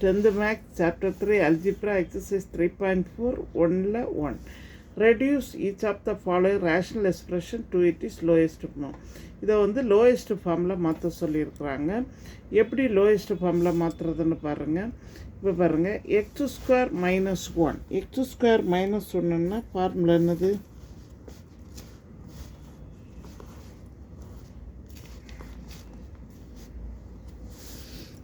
10th Max Chapter 3 Algebra Exercise 3.4 1ல 1. Reduce each of the following rational expression to its lowest form. இதை வந்து lowest formல மாற்ற சொல்லியிருக்கிறாங்க. எப்படி lowest formல மாற்றுறதுன்னு பாருங்கள். இப்போ பாருங்கள், x square minus 1. x square minus 1ன்னா formula என்னது?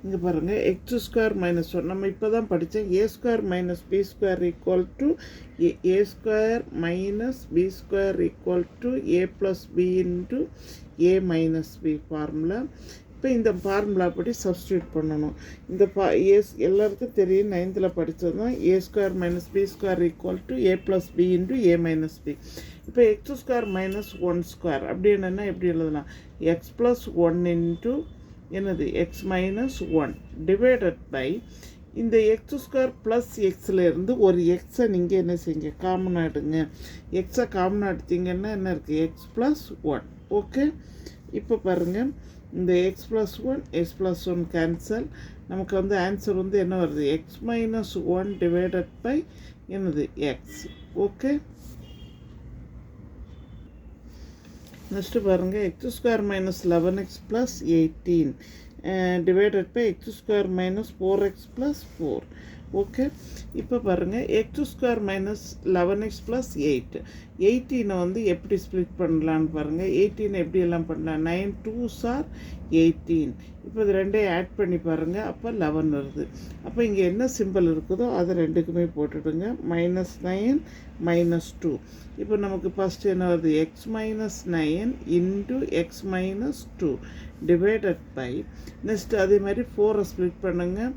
இங்கே பாருங்கள், எக்ஸ் ஸ்கொயர் மைனஸ் 1 நம்ம இப்போ தான் படித்தோம். A square minus B square equal to A square minus B square equal to A plus B into A minus B formula. இப்போ இந்த formula படி சப்ஸ்டியூட் பண்ணணும். இந்த எல்லாருக்கும் தெரியும், 9th படித்தது தான். A square minus B square equal to A plus B into A minus B. இப்போ எக்ஸ் ஸ்கொயர் மைனஸ் 1 ஸ்கொயர் அப்படி என்னென்னா எப்படி எழுதலாம்? எக்ஸ் ப்ளஸ் 1 இன்ட்டு என்னது எக்ஸ் மைனஸ் 1 டிவைடட் பை இந்த எக்ஸ் ஸ்கொயர் ப்ளஸ் எக்ஸ்லேருந்து ஒரு எக்ஸை நீங்கள் என்ன செய்யுங்க, காமனாக எடுங்க. எக்ஸை காமனாக எடுத்தீங்கன்னா என்ன இருக்குது? X plus 1. ஓகே, இப்போ பாருங்கள், இந்த x plus 1 x plus 1 cancel. நமக்கு வந்து ஆன்சர் வந்து என்ன வருது? எக்ஸ் மைனஸ் 1 டிவைடட் பை என்னது எக்ஸ். ஓகே, நெக்ஸ்ட்டு பாருங்கள், x square minus 11x plus 18 divided by x square minus 4x plus 4. Okay, இப்போ பாருங்கள், x square minus 11x plus 8. 18 வந்து எப்படி ஸ்ப்ளிட் பண்ணலான்னு பாருங்கள். 18 எப்படி எல்லாம் பண்ணலாம்? 9 2s are 18. இப்போ இது ரெண்டையும் ஆட் பண்ணி பாருங்கள், அப்போ 11 வருது. அப்போ இங்கே என்ன சிம்பிள் இருக்குதோ அதை ரெண்டுக்குமே போட்டுடுங்க. -9 -2. இப்போ நமக்கு ஃபஸ்ட்டு என்ன வருது? X minus 9 into x minus 2 divided by next அதே மாதிரி 4 ஸ்ப்ளிட் பண்ணுங்கள்.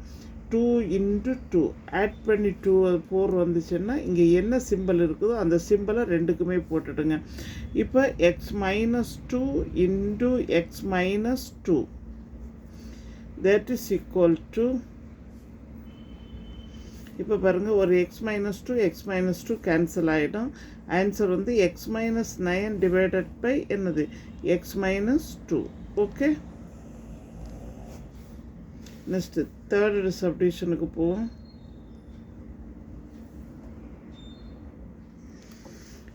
2 இன்ட்டு 2 ஆட் பண்ணி 4 வந்துச்சுன்னா இங்கே என்ன சிம்பிள் இருக்குதோ அந்த சிம்பிளை ரெண்டுக்குமே போட்டுடுங்க. இப்போ x minus 2 into x minus 2 that is equal to, இப்போ பாருங்கள், ஒரு x minus 2 x minus 2 cancel ஆகிடும். ஆன்சர் வந்து எக்ஸ் மைனஸ் 9 டிவைடட் பை என்னது X minus 2. Okay, next third சப்டிவிஷனுக்கு போவோம்.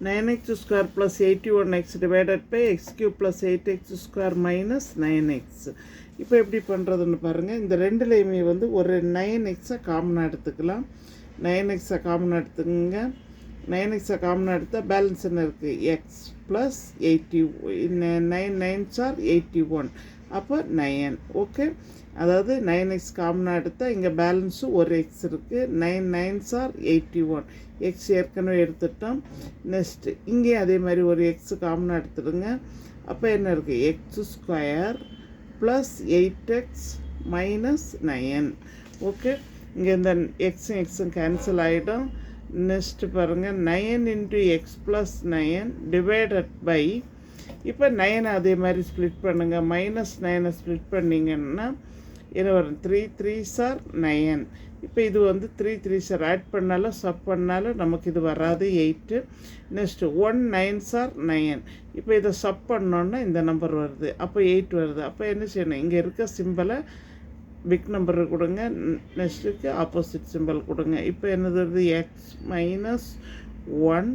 9x square plus 81x divided by x cube plus 8x square minus 9x. இப்போ எப்படி பண்ணுறதுன்னு பாருங்கள். இந்த ரெண்டுலேயுமே வந்து ஒரு 9xஐ காமனாக எடுத்துக்கலாம். 9xஐ காமனாக எடுத்துக்கோங்க. 9xஐ காமனாக எடுத்தால் பேலன்ஸ் என்ன இருக்குது? X plus 80 9 9s are 81. அப்போ 9. ஓகே, அதாவது 9x காமனாக எடுத்தால் இங்கே பேலன்ஸு ஒரு எக்ஸ் இருக்குது. 9 9s are 81. எக்ஸ் ஏற்கனவே எடுத்துட்டோம். நெக்ஸ்ட்டு இங்கே அதே மாதிரி ஒரு எக்ஸு காமனாக எடுத்துடுங்க. அப்போ என்ன இருக்குது? X square plus 8x minus 9. Okay, இங்கே இந்த எக்ஸும் கேன்சல் ஆகிடும். நெக்ஸ்ட்டு பாருங்கள், 9 into x plus 9 divided by, இப்போ 9 அதே மாதிரி ஸ்ப்ளிட் பண்ணுங்கள். -9 ஸ்ப்ளிட் பண்ணிங்கன்னா என்ன வரும்? 3 3s are 9. இப்போ இது வந்து 3 3s are ஆட் பண்ணாலும் சப் பண்ணாலும் நமக்கு இது வராது, 8. Next 1 9s are 9. இப்போ இதை சப் பண்ணோன்னா இந்த நம்பர் வருது, அப்போ 8 வருது. அப்போ என்ன செய்யணும்? இங்கே இருக்க சிம்பிளை பிக் நம்பர் கொடுங்க, நெக்ஸ்ட்டுக்கு ஆப்போசிட் சிம்பிள் கொடுங்க. இப்போ என்னது வருது? எக்ஸ் மைனஸ் 1,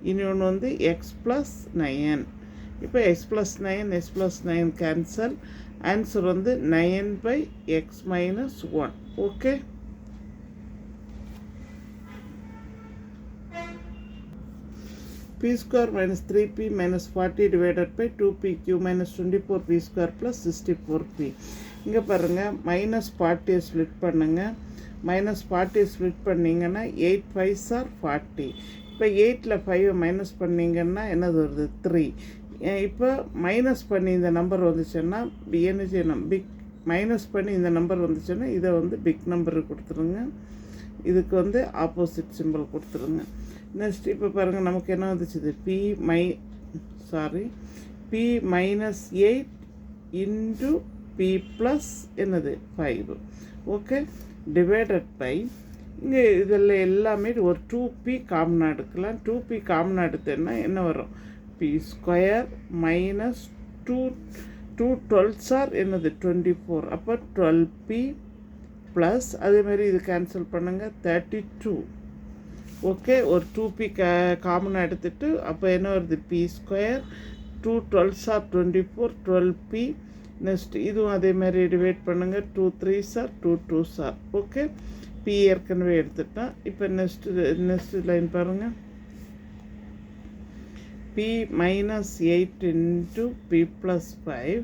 இன்னொன்று வந்து எக்ஸ் ப்ளஸ் 9. இப்போ x plus 9 x plus 9 cancel. Answer வந்து 9 by x minus 1. Okay, p square minus 3p minus 40 divided by 2pq minus 24p square plus 64p. இங்கே பாருங்கள், மைனஸ் 40 ஸ்ப்ளிட் பண்ணுங்கள். மைனஸ் 40 ஸ்ப்ளிட் பண்ணிங்கன்னா 8 5s are 40. இப்போ 8ல் 5 minus பண்ணிங்கன்னா என்னது வருது? 3. இப்போ மைனஸ் பண்ணி இந்த நம்பர் வந்துச்சுன்னா என்ன செய்யணும்? பிக் மைனஸ் பண்ணி இந்த நம்பர் வந்துச்சுன்னா இதை வந்து பிக் நம்பரு கொடுத்துருங்க. இதுக்கு வந்து ஆப்போசிட் சிம்பிள் கொடுத்துருங்க. நெக்ஸ்ட் இப்போ பாருங்கள், நமக்கு என்ன வந்துச்சுது? p minus 8 into p plus என்னது 5. ஓகே, டிவைடட் பை இங்கே இதில் எல்லாமே ஒரு 2p காமனாக எடுக்கலாம். 2p காமனாக எடுத்தேன்னா என்ன வரும்? p square minus 2 12s are என்னது 24. அப்போ 12p ப்ளஸ் அதேமாதிரி இது கேன்சல் பண்ணுங்கள் 32. ஓகே, ஒரு 2p காமனாக எடுத்துகிட்டு அப்போ என்ன வருது B square 2 12s are 24 12p. Next இதுவும் அதேமாதிரி டிவைட் பண்ணுங்கள் 2 3s are 2 2s are. Okay, B ஏற்கனவே எடுத்துட்டேன். இப்போ நெக்ஸ்ட்டு லைன் பாருங்கள், p minus 8 into p plus 5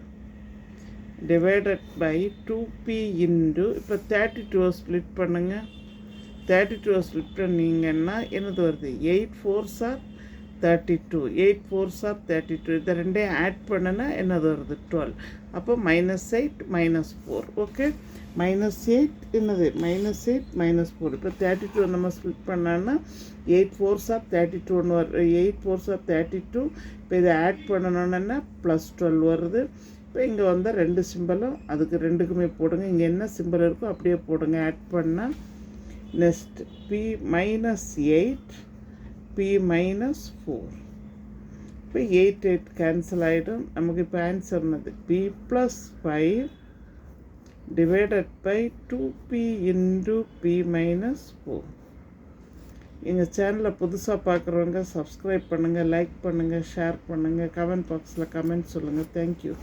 divided by 2p into இப்போ 32 ஸ்ப்ளிட் பண்ணுங்கள். 32 ஸ்ப்ளிட் பண்ணிங்கன்னா என்னது வருது 8 4s are 32 8 4s are 32. இதை ரெண்டையும் ஆட் பண்ணுன்னா என்னது வருது 12. அப்போ -8 -4. ஓகே, -8 என்னது -8 -4. இப்போ 32 நம்ம ஸ்ப்ளிட் பண்ணோன்னா 8 4s are 32 ஒன்று வருது 8 4s are 32. இப்போ இதை ஆட் பண்ணணுன்னா +12 வருது. இப்போ இங்கே வந்தால் 2 சிம்பிளும் அதுக்கு ரெண்டுக்குமே போடுங்க. இங்கே என்ன சிம்பிள் இருக்கோ அப்படியே போடுங்க ஆட் பண்ணால். Next p -8 p -4. இப்போ 8 8 கேன்சல் ஆகிடும். நமக்கு இப்போ ஆன்சர் என்னது p + 5 divided by 2p into p -4. எங்கள் சேனலை புதுசாக பார்க்குறவங்க சப்ஸ்கிரைப் பண்ணுங்கள், லைக் பண்ணுங்கள், ஷேர் பண்ணுங்கள், கமெண்ட் பாக்ஸில் கமெண்ட் சொல்லுங்கள். தேங்க்யூ.